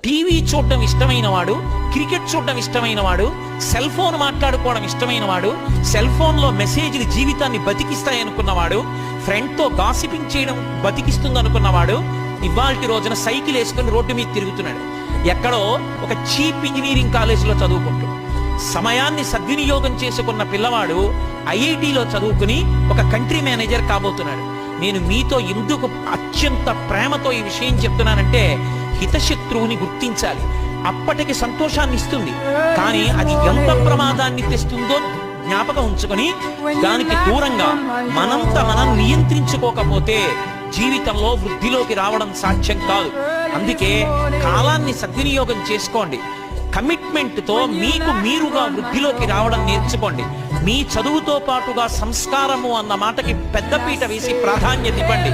TV చూడడం ఇష్టమైన వాడు, క్రికెట్ చూడడం ఇష్టమైన వాడు, సెల్ ఫోన్ మాట్లాడుకోవడం ఇష్టమైన వాడు, సెల్ ఫోన్లో మెసేజ్లు జీవితాన్ని బతికిస్తాయనుకున్నవాడు, ఫ్రెండ్తో గాసిపింగ్ చేయడం బతికిస్తుంది అనుకున్నవాడు ఇవాల్టి రోజున సైకిల్ వేసుకుని రోడ్డు మీద తిరుగుతున్నాడు. ఎక్కడో ఒక చీప్ ఇంజనీరింగ్ కాలేజీలో చదువుకుంటూ సమయాన్ని సద్వినియోగం చేసుకున్న పిల్లవాడు ఐఐటిలో చదువుకుని ఒక కంట్రీ మేనేజర్ కాబోతున్నాడు. నేను మీతో ఎందుకు అత్యంత ప్రేమతో ఈ విషయం చెప్తున్నానంటే, హితశత్రువుని గుర్తించాలి. అప్పటికి సంతోషాన్ని ఇస్తుంది, కానీ అది ఎంత ప్రమాదాన్ని తెస్తుందో జ్ఞాపకం ఉంచుకొని దానికి దూరంగా మనంత మనం నియంత్రించుకోకపోతే జీవితంలో వృద్ధిలోకి రావడం సాధ్యం కాదు. అందుకే కాలాన్ని సద్వినియోగం చేసుకోండి. కమిట్మెంట్తో మీకు మీరుగా వృద్ధిలోకి రావడం నేర్చుకోండి. మీ చదువుతో పాటుగా సంస్కారము అన్న మాటకి పెద్దపీట వేసి ప్రాధాన్యత ఇవ్వండి.